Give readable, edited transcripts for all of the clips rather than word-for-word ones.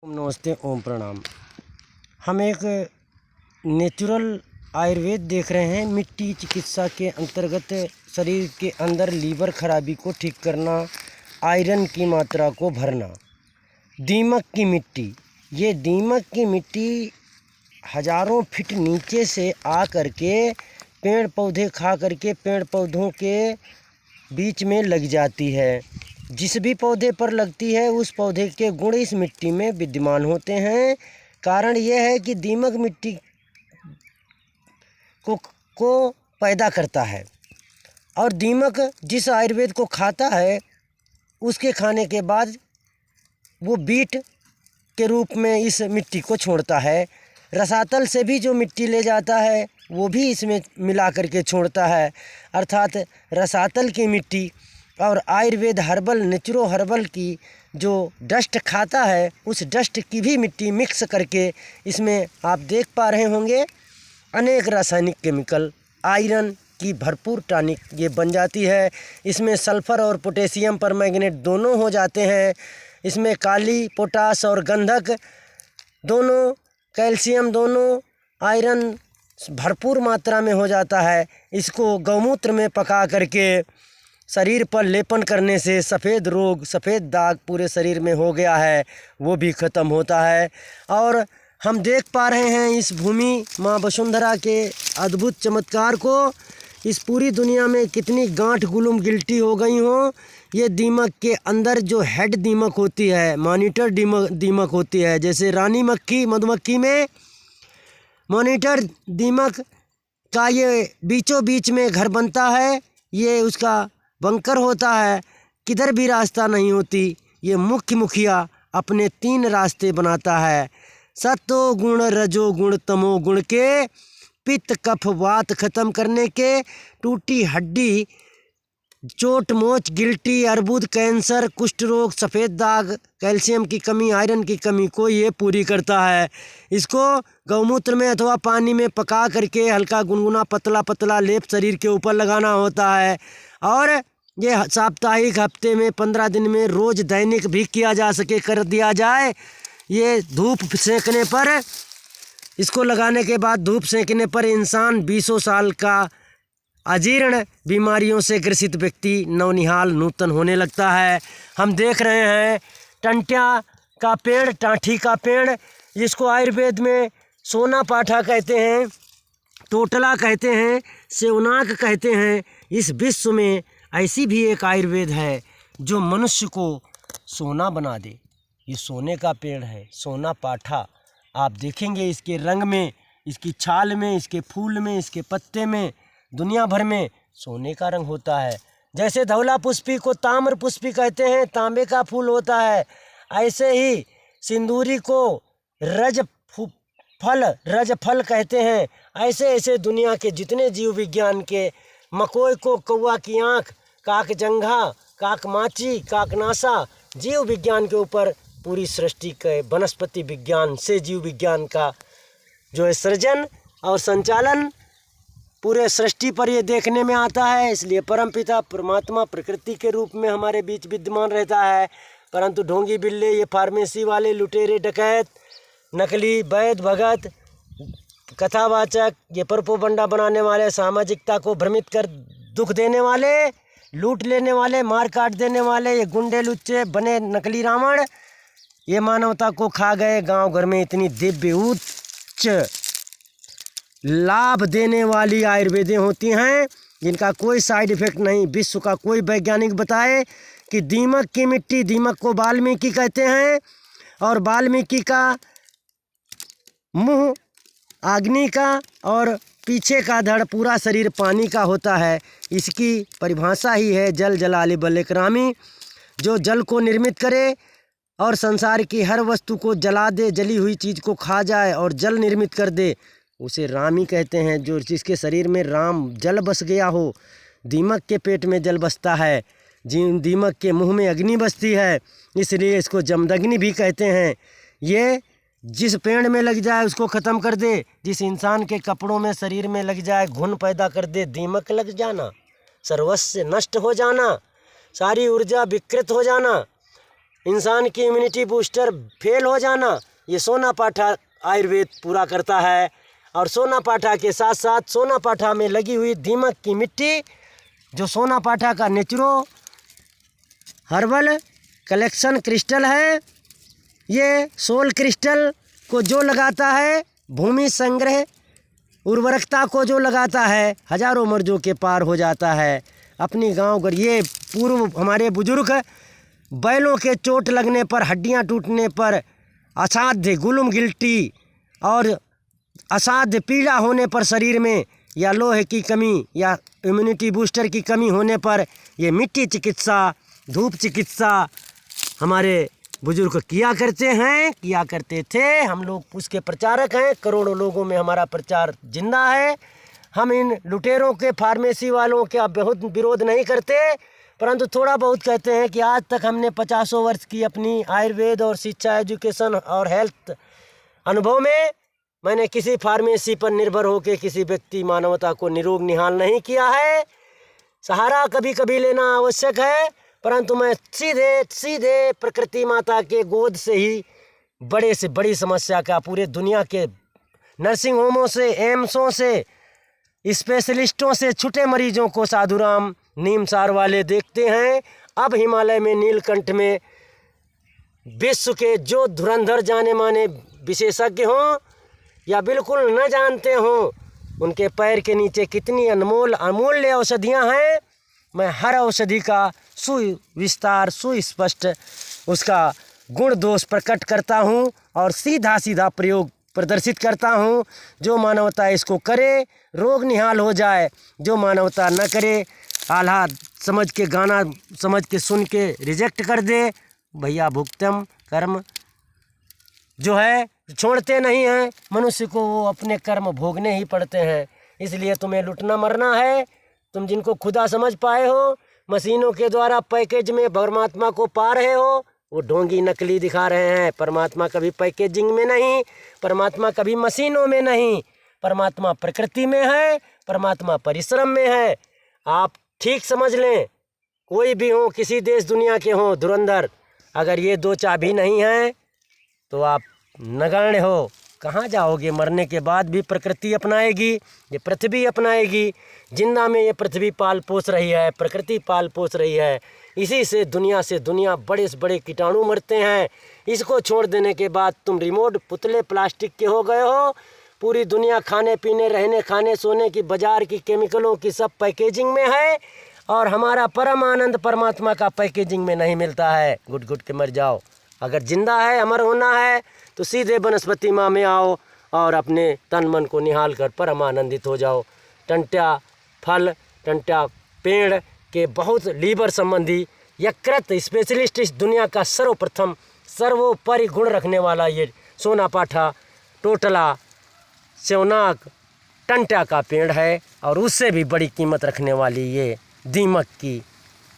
ओम नमस्ते, ओम प्रणाम। हम एक नेचुरल आयुर्वेद देख रहे हैं। मिट्टी चिकित्सा के अंतर्गत शरीर के अंदर लीवर खराबी को ठीक करना, आयरन की मात्रा को भरना। दीमक की मिट्टी, ये दीमक की मिट्टी हजारों फीट नीचे से आ करके पेड़ पौधे खा करके पेड़ पौधों के बीच में लग जाती है। जिस भी पौधे पर लगती है उस पौधे के गुण इस मिट्टी में विद्यमान होते हैं। कारण यह है कि दीमक मिट्टी को पैदा करता है और दीमक जिस आयुर्वेद को खाता है उसके खाने के बाद वो बीट के रूप में इस मिट्टी को छोड़ता है। रसातल से भी जो मिट्टी ले जाता है वो भी इसमें मिला करके छोड़ता है। अर्थात रसातल की मिट्टी और आयुर्वेद हर्बल नेचुरो हर्बल की जो डस्ट खाता है उस डस्ट की भी मिट्टी मिक्स करके इसमें आप देख पा रहे होंगे अनेक रासायनिक केमिकल आयरन की भरपूर टॉनिक ये बन जाती है। इसमें सल्फ़र और पोटेशियम परमैंगनेट दोनों हो जाते हैं। इसमें काली, पोटास और गंधक दोनों, कैल्शियम दोनों, आयरन भरपूर मात्रा में हो जाता है। इसको गौमूत्र में पका करके शरीर पर लेपन करने से सफ़ेद रोग, सफ़ेद दाग पूरे शरीर में हो गया है वो भी ख़त्म होता है। और हम देख पा रहे हैं इस भूमि माँ वसुंधरा के अद्भुत चमत्कार को। इस पूरी दुनिया में कितनी गांठ गुलुम गिल्टी हो गई हो, ये दीमक के अंदर जो हेड दीमक होती है, मॉनिटर दीमक होती है। जैसे रानी मक्खी मधुमक्खी में मॉनिटर दीमक का ये बीचों बीच में घर बनता है, ये उसका बंकर होता है, किधर भी रास्ता नहीं होती। ये मुख्य मुखिया अपने 3 रास्ते बनाता है। सत्व गुण, रजो गुण, तमो गुण के पित्त कफ वात खत्म करने के, टूटी हड्डी, चोट मोच, गिल्टी, अर्बुद, कैंसर, कुष्ठ रोग, सफ़ेद दाग, कैल्शियम की कमी, आयरन की कमी को ये पूरी करता है। इसको गौमूत्र में अथवा पानी में पका करके हल्का गुनगुना पतला पतला लेप शरीर के ऊपर लगाना होता है। और ये साप्ताहिक हफ्ते में 15 दिन में रोज़ दैनिक भी किया जा सके कर दिया जाए। ये धूप सेकने पर, इसको लगाने के बाद धूप सेकने पर इंसान 20 साल का अजीर्ण बीमारियों से ग्रसित व्यक्ति नवनिहाल नूतन होने लगता है। हम देख रहे हैं टंटिया का पेड़, टाँठी का पेड़, जिसको आयुर्वेद में सोना पाठा कहते हैं, टोटला कहते हैं, सेवनाक कहते हैं। इस विश्व में ऐसी भी एक आयुर्वेद है जो मनुष्य को सोना बना दे। ये सोने का पेड़ है, सोना पाठा। आप देखेंगे इसके रंग में, इसकी छाल में, इसके फूल में, इसके पत्ते में, दुनिया भर में सोने का रंग होता है। जैसे धवला पुष्पी को ताम्र पुष्पी कहते हैं, तांबे का फूल होता है, ऐसे ही सिंदूरी को रजफल कहते हैं। ऐसे ऐसे दुनिया के जितने जीव विज्ञान के, मकोई को कौवा की आँख, काकजंघा, काकमाची, काकनासा, जीव विज्ञान के ऊपर पूरी सृष्टि के वनस्पति विज्ञान से जीव विज्ञान का जो है सृजन और संचालन पूरे सृष्टि पर ये देखने में आता है। इसलिए परमपिता परमात्मा प्रकृति के रूप में हमारे बीच विद्यमान रहता है। परंतु ढोंगी बिल्ले, ये फार्मेसी वाले, लुटेरे, डकैत, नकली वैद भगत, कथावाचक, ये परपोबंडा बनाने वाले, सामाजिकता को भ्रमित कर दुख देने वाले, लूट लेने वाले, मार काट देने वाले, ये गुंडे लुच्चे बने नकली रावण, ये मानवता को खा गए। गांव घर में इतनी दिव्य उच्च लाभ देने वाली आयुर्वेदें होती हैं जिनका कोई साइड इफ़ेक्ट नहीं। विश्व का कोई वैज्ञानिक बताए कि दीमक की मिट्टी, दीमक को वाल्मीकि कहते हैं और वाल्मीकि का मुंह अग्नि का और पीछे का धड़ पूरा शरीर पानी का होता है। इसकी परिभाषा ही है जल जलाले बल करामी, जो जल को निर्मित करे और संसार की हर वस्तु को जला दे, जली हुई चीज़ को खा जाए और जल निर्मित कर दे, उसे रामी कहते हैं। जो जिसके शरीर में राम जल बस गया हो, दीमक के पेट में जल बसता है, दीमक के मुंह में अग्नि बसती है, इसलिए इसको जमदग्नि भी कहते हैं। ये जिस पेड़ में लग जाए उसको ख़त्म कर दे, जिस इंसान के कपड़ों में, शरीर में लग जाए, घुन पैदा कर दे, दीमक लग जाना, सर्वस्व नष्ट हो जाना, सारी ऊर्जा विकृत हो जाना, इंसान की इम्यूनिटी बूस्टर फेल हो जाना, ये सोनापाठा आयुर्वेद पूरा करता है। और सोनापाठा के साथ साथ सोनापाठा में लगी हुई दीमक की मिट्टी, जो सोनापाठा का नेचुरो हर्बल कलेक्शन क्रिस्टल है, ये सोल क्रिस्टल को जो लगाता है, भूमि संग्रह उर्वरकता को जो लगाता है, हजारों मर्जों के पार हो जाता है। अपनी गांव घर ये पूर्व हमारे बुजुर्ग बैलों के चोट लगने पर, हड्डियां टूटने पर, असाध्य गुलम गिल्टी और असाध्य पीड़ा होने पर शरीर में, या लोहे की कमी या इम्यूनिटी बूस्टर की कमी होने पर, ये मिट्टी चिकित्सा, धूप चिकित्सा हमारे बुजुर्ग किया करते थे। हम लोग उसके प्रचारक हैं। करोड़ों लोगों में हमारा प्रचार जिंदा है। हम इन लुटेरों के, फार्मेसी वालों के बहुत विरोध नहीं करते, परंतु थोड़ा बहुत कहते हैं कि आज तक हमने 50 वर्ष की अपनी आयुर्वेद और शिक्षा, एजुकेशन और हेल्थ अनुभव में मैंने किसी फार्मेसी पर निर्भर होकर किसी व्यक्ति मानवता को निरोग निहाल नहीं किया है। सहारा कभी कभी लेना आवश्यक है, परंतु मैं सीधे प्रकृति माता के गोद से ही बड़े से बड़ी समस्या का, पूरे दुनिया के नर्सिंग होमों से, एम्सों से, स्पेशलिस्टों से छुटे मरीजों को साधुराम नीम सार वाले देखते हैं। अब हिमालय में नीलकंठ में विश्व के जो धुरंधर जाने माने विशेषज्ञ हों या बिल्कुल न जानते हों, उनके पैर के नीचे कितनी अनमोल अमूल्य औषधियाँ हैं। मैं हर औषधि का सुविस्तार, सुस्पष्ट उसका गुण दोष प्रकट करता हूँ और सीधा प्रयोग प्रदर्शित करता हूँ। जो मानवता इसको करे, रोग निहाल हो जाए। जो मानवता न करे, आह्लाद समझ के, गाना समझ के, सुन के रिजेक्ट कर दे, भैया भुक्तम कर्म जो है छोड़ते नहीं हैं। मनुष्य को वो अपने कर्म भोगने ही पड़ते हैं। इसलिए तुम्हें लुटना मरना है। तुम जिनको खुदा समझ पाए हो, मशीनों के द्वारा पैकेज में परमात्मा को पा रहे हो, वो ढोंगी नकली दिखा रहे हैं। परमात्मा कभी पैकेजिंग में नहीं, परमात्मा कभी मशीनों में नहीं, परमात्मा प्रकृति में है, परमात्मा परिश्रम में है। आप ठीक समझ लें, कोई भी हो, किसी देश दुनिया के हों धुरंधर, अगर ये दो चाबी नहीं है तो आप नगण्य हो। कहाँ जाओगे? मरने के बाद भी प्रकृति अपनाएगी, ये पृथ्वी अपनाएगी। जिंदा में ये पृथ्वी पाल पोस रही है, प्रकृति पाल पोस रही है। इसी से दुनिया बड़े से बड़े कीटाणु मरते हैं। इसको छोड़ देने के बाद तुम रिमोट पुतले प्लास्टिक के हो गए हो। पूरी दुनिया खाने पीने, रहने खाने, सोने की, बाजार की, केमिकलों की सब पैकेजिंग में है, और हमारा परम आनंद परमात्मा का पैकेजिंग में नहीं मिलता है। घुट घुट के मर जाओ। अगर जिंदा है, अमर होना है, तो सीधे वनस्पति माँ में आओ और अपने तन मन को निहाल कर परम आनंदित हो जाओ। टंट्या फल, टंट्या पेड़ के बहुत लीवर संबंधी यकृत स्पेशलिस्ट इस दुनिया का सर्वप्रथम सर्वोपरि गुण रखने वाला ये सोनापाठा, टोटला, सेवनाक, टंट्या का पेड़ है, और उससे भी बड़ी कीमत रखने वाली ये दीमक की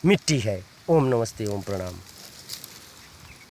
मिट्टी है। ओम नमस्ते, ओम प्रणाम।